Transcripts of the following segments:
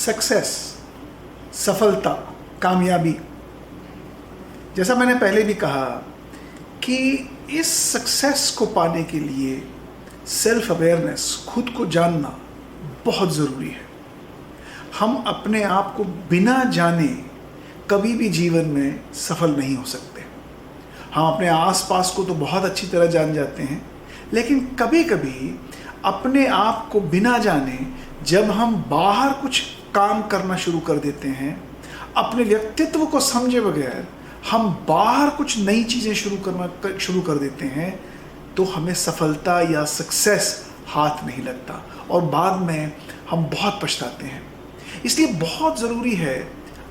Success, सफलता, कामयाबी, जैसा मैंने पहले भी कहा कि इस सक्सेस को पाने के लिए सेल्फ अवेयरनेस, खुद को जानना बहुत ज़रूरी है। हम अपने आप को बिना जाने कभी भी जीवन में सफल नहीं हो सकते। हम अपने आसपास को तो बहुत अच्छी तरह जान जाते हैं, लेकिन कभी कभी अपने आप को बिना जाने जब हम बाहर कुछ काम करना शुरू कर देते हैं, अपने व्यक्तित्व को समझे बगैर हम बाहर कुछ नई चीज़ें शुरू कर देते हैं, तो हमें सफलता या सक्सेस हाथ नहीं लगता और बाद में हम बहुत पछताते हैं। इसलिए बहुत ज़रूरी है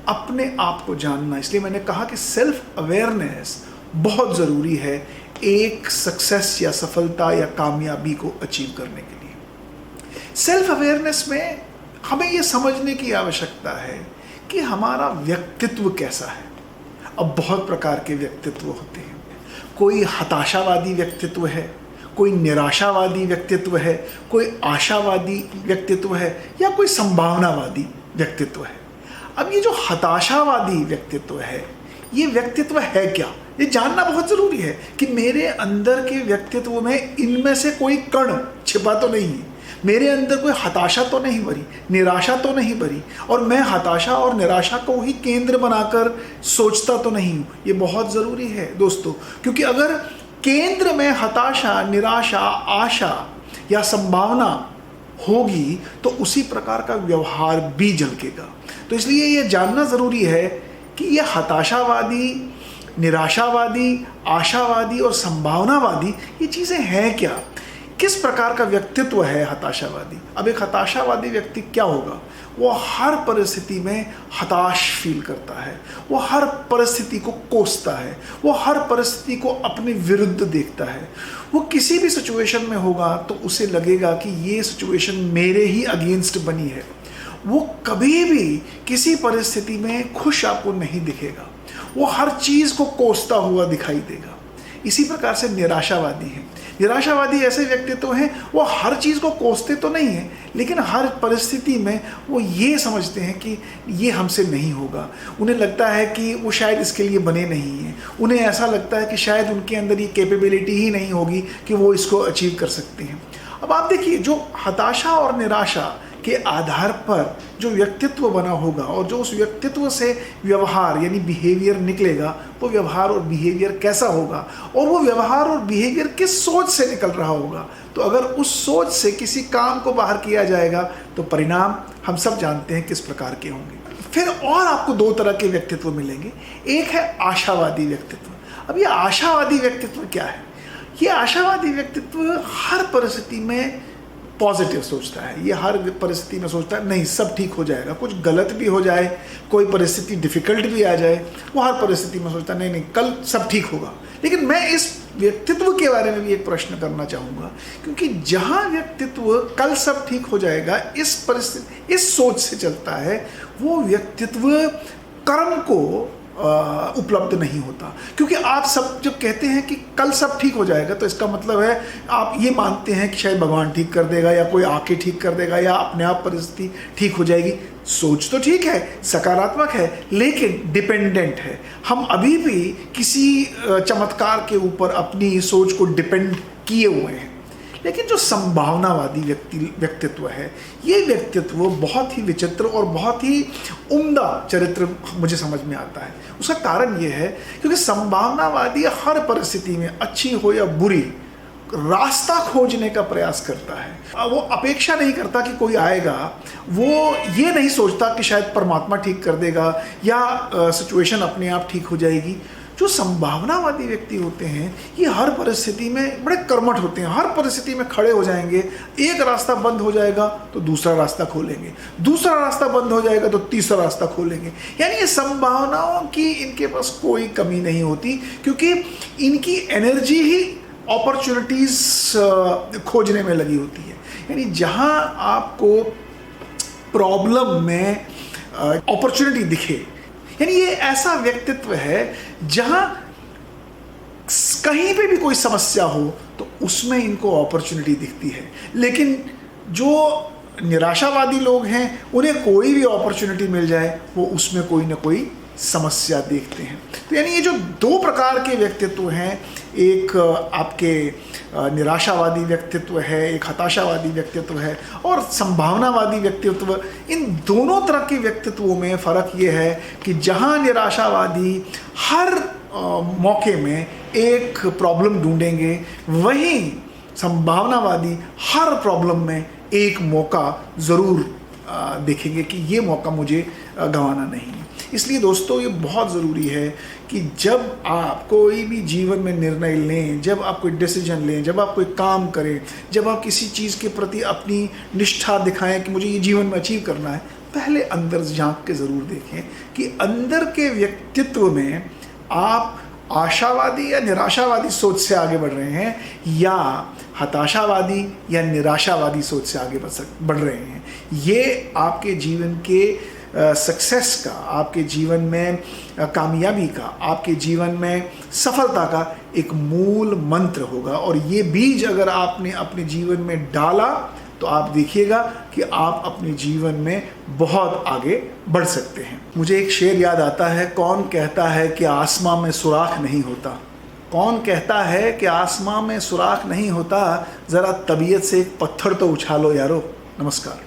अपने आप को जानना। इसलिए मैंने कहा कि सेल्फ अवेयरनेस बहुत ज़रूरी है एक सक्सेस या सफलता या कामयाबी को अचीव करने के लिए। सेल्फ अवेयरनेस में हमें ये समझने की आवश्यकता है कि हमारा व्यक्तित्व कैसा है। अब बहुत प्रकार के व्यक्तित्व होते हैं। कोई हताशावादी व्यक्तित्व है, कोई निराशावादी व्यक्तित्व है, कोई आशावादी व्यक्तित्व है या कोई संभावनावादी व्यक्तित्व है। अब ये जो हताशावादी व्यक्तित्व है, ये व्यक्तित्व है क्या, ये जानना बहुत ज़रूरी है कि मेरे अंदर के व्यक्तित्व में इनमें से कोई कण छिपा तो नहीं है। मेरे अंदर कोई हताशा तो नहीं भरी, निराशा तो नहीं भरी, और मैं हताशा और निराशा को ही केंद्र बनाकर सोचता तो नहीं हूँ। ये बहुत ज़रूरी है दोस्तों, क्योंकि अगर केंद्र में हताशा, निराशा, आशा या संभावना होगी तो उसी प्रकार का व्यवहार भी झलकेगा। तो इसलिए ये जानना ज़रूरी है कि ये हताशावादी, निराशावादी, आशावादी और संभावनावादी ये चीज़ें हैं क्या, किस प्रकार का व्यक्तित्व है हताशावादी। अब एक हताशावादी व्यक्ति क्या होगा, वो हर परिस्थिति में हताश फील करता है, वो हर परिस्थिति को कोसता है, वो हर परिस्थिति को अपने विरुद्ध देखता है। वो किसी भी सिचुएशन में होगा तो उसे लगेगा कि ये सिचुएशन मेरे ही अगेंस्ट बनी है। वो कभी भी किसी परिस्थिति में खुश आपको नहीं दिखेगा, वो हर चीज़ को कोसता हुआ दिखाई देगा। इसी प्रकार से निराशावादी है। निराशावादी ऐसे व्यक्तित्व हैं, वो हर चीज़ को कोसते तो नहीं हैं, लेकिन हर परिस्थिति में वो ये समझते हैं कि ये हमसे नहीं होगा। उन्हें लगता है कि वो शायद इसके लिए बने नहीं हैं। उन्हें ऐसा लगता है कि शायद उनके अंदर ये कैपेबिलिटी ही नहीं होगी कि वो इसको अचीव कर सकते हैं। अब आप देखिए, जो हताशा और निराशा के आधार पर जो व्यक्तित्व बना होगा और जो उस व्यक्तित्व से व्यवहार यानी बिहेवियर निकलेगा, वो व्यवहार और बिहेवियर कैसा होगा और वो व्यवहार और बिहेवियर किस सोच से निकल रहा होगा। तो अगर उस सोच से किसी काम को बाहर किया जाएगा तो परिणाम हम सब जानते हैं किस प्रकार के होंगे। फिर और आपको दो तरह के व्यक्तित्व मिलेंगे। एक है आशावादी व्यक्तित्व। अब ये आशावादी व्यक्तित्व क्या है? ये आशावादी व्यक्तित्व हर परिस्थिति में पॉजिटिव सोचता है। ये हर परिस्थिति में सोचता है नहीं, सब ठीक हो जाएगा। कुछ गलत भी हो जाए, कोई परिस्थिति डिफ़िकल्ट भी आ जाए, वो हर परिस्थिति में सोचता है नहीं नहीं कल सब ठीक होगा। लेकिन मैं इस व्यक्तित्व के बारे में भी एक प्रश्न करना चाहूँगा, क्योंकि जहाँ व्यक्तित्व कल सब ठीक हो जाएगा इस परिस्थिति, इस सोच से चलता है, वो व्यक्तित्व कर्म को उपलब्ध नहीं होता। क्योंकि आप सब जब कहते हैं कि कल सब ठीक हो जाएगा तो इसका मतलब है आप ये मानते हैं कि शायद भगवान ठीक कर देगा या कोई आके ठीक कर देगा या अपने आप परिस्थिति ठीक हो जाएगी। सोच तो ठीक है, सकारात्मक है, लेकिन डिपेंडेंट है। हम अभी भी किसी चमत्कार के ऊपर अपनी सोच को डिपेंड किए हुए हैं। लेकिन जो संभावनावादी व्यक्तित्व है, ये व्यक्तित्व बहुत ही विचित्र और बहुत ही उम्दा चरित्र मुझे समझ में आता है। उसका कारण ये है क्योंकि संभावनावादी हर परिस्थिति में, अच्छी हो या बुरी, रास्ता खोजने का प्रयास करता है। वो अपेक्षा नहीं करता कि कोई आएगा, वो ये नहीं सोचता कि शायद परमात्मा ठीक कर देगा या सिचुएशन अपने आप ठीक हो जाएगी। जो संभावनावादी व्यक्ति होते हैं, ये हर परिस्थिति में बड़े कर्मठ होते हैं। हर परिस्थिति में खड़े हो जाएंगे। एक रास्ता बंद हो जाएगा तो दूसरा रास्ता खोलेंगे, दूसरा रास्ता बंद हो जाएगा तो तीसरा रास्ता खोलेंगे। यानी ये संभावनाओं की इनके पास कोई कमी नहीं होती, क्योंकि इनकी एनर्जी ही अपॉर्चुनिटीज़ खोजने में लगी होती है। यानी जहाँ आपको प्रॉब्लम में अपॉर्चुनिटी दिखे, यानी ये ऐसा व्यक्तित्व है जहां कहीं पे भी कोई समस्या हो तो उसमें इनको अपॉर्चुनिटी दिखती है। लेकिन जो निराशावादी लोग हैं उन्हें कोई भी अपॉर्चुनिटी मिल जाए वो उसमें कोई ना कोई समस्या देखते हैं। तो यानी ये जो दो प्रकार के व्यक्तित्व हैं, एक आपके निराशावादी व्यक्तित्व है, एक हताशावादी व्यक्तित्व है और संभावनावादी व्यक्तित्व, इन दोनों तरह के व्यक्तित्वों में फ़र्क ये है कि जहाँ निराशावादी हर मौके में एक प्रॉब्लम ढूंढेंगे, वहीं संभावनावादी हर प्रॉब्लम में एक मौका ज़रूर देखेंगे कि ये मौका मुझे गंवाना नहीं है। इसलिए दोस्तों ये बहुत ज़रूरी है कि जब आप कोई भी जीवन में निर्णय लें, जब आप कोई डिसीजन लें, जब आप कोई काम करें, जब आप किसी चीज़ के प्रति अपनी निष्ठा दिखाएं कि मुझे ये जीवन में अचीव करना है, पहले अंदर झांक के ज़रूर देखें कि अंदर के व्यक्तित्व में आप आशावादी या निराशावादी सोच से आगे बढ़ रहे हैं या हताशावादी या निराशावादी सोच से आगे बढ़ रहे हैं। ये आपके जीवन के सक्सेस का, आपके जीवन में कामयाबी का, आपके जीवन में सफलता का एक मूल मंत्र होगा। और ये बीज अगर आपने अपने जीवन में डाला तो आप देखिएगा कि आप अपने जीवन में बहुत आगे बढ़ सकते हैं। मुझे एक शेर याद आता है, कौन कहता है कि आसमां में सुराख नहीं होता, कौन कहता है कि आसमां में सुराख नहीं होता, ज़रा तबीयत से एक पत्थर तो उछालो यारो। नमस्कार।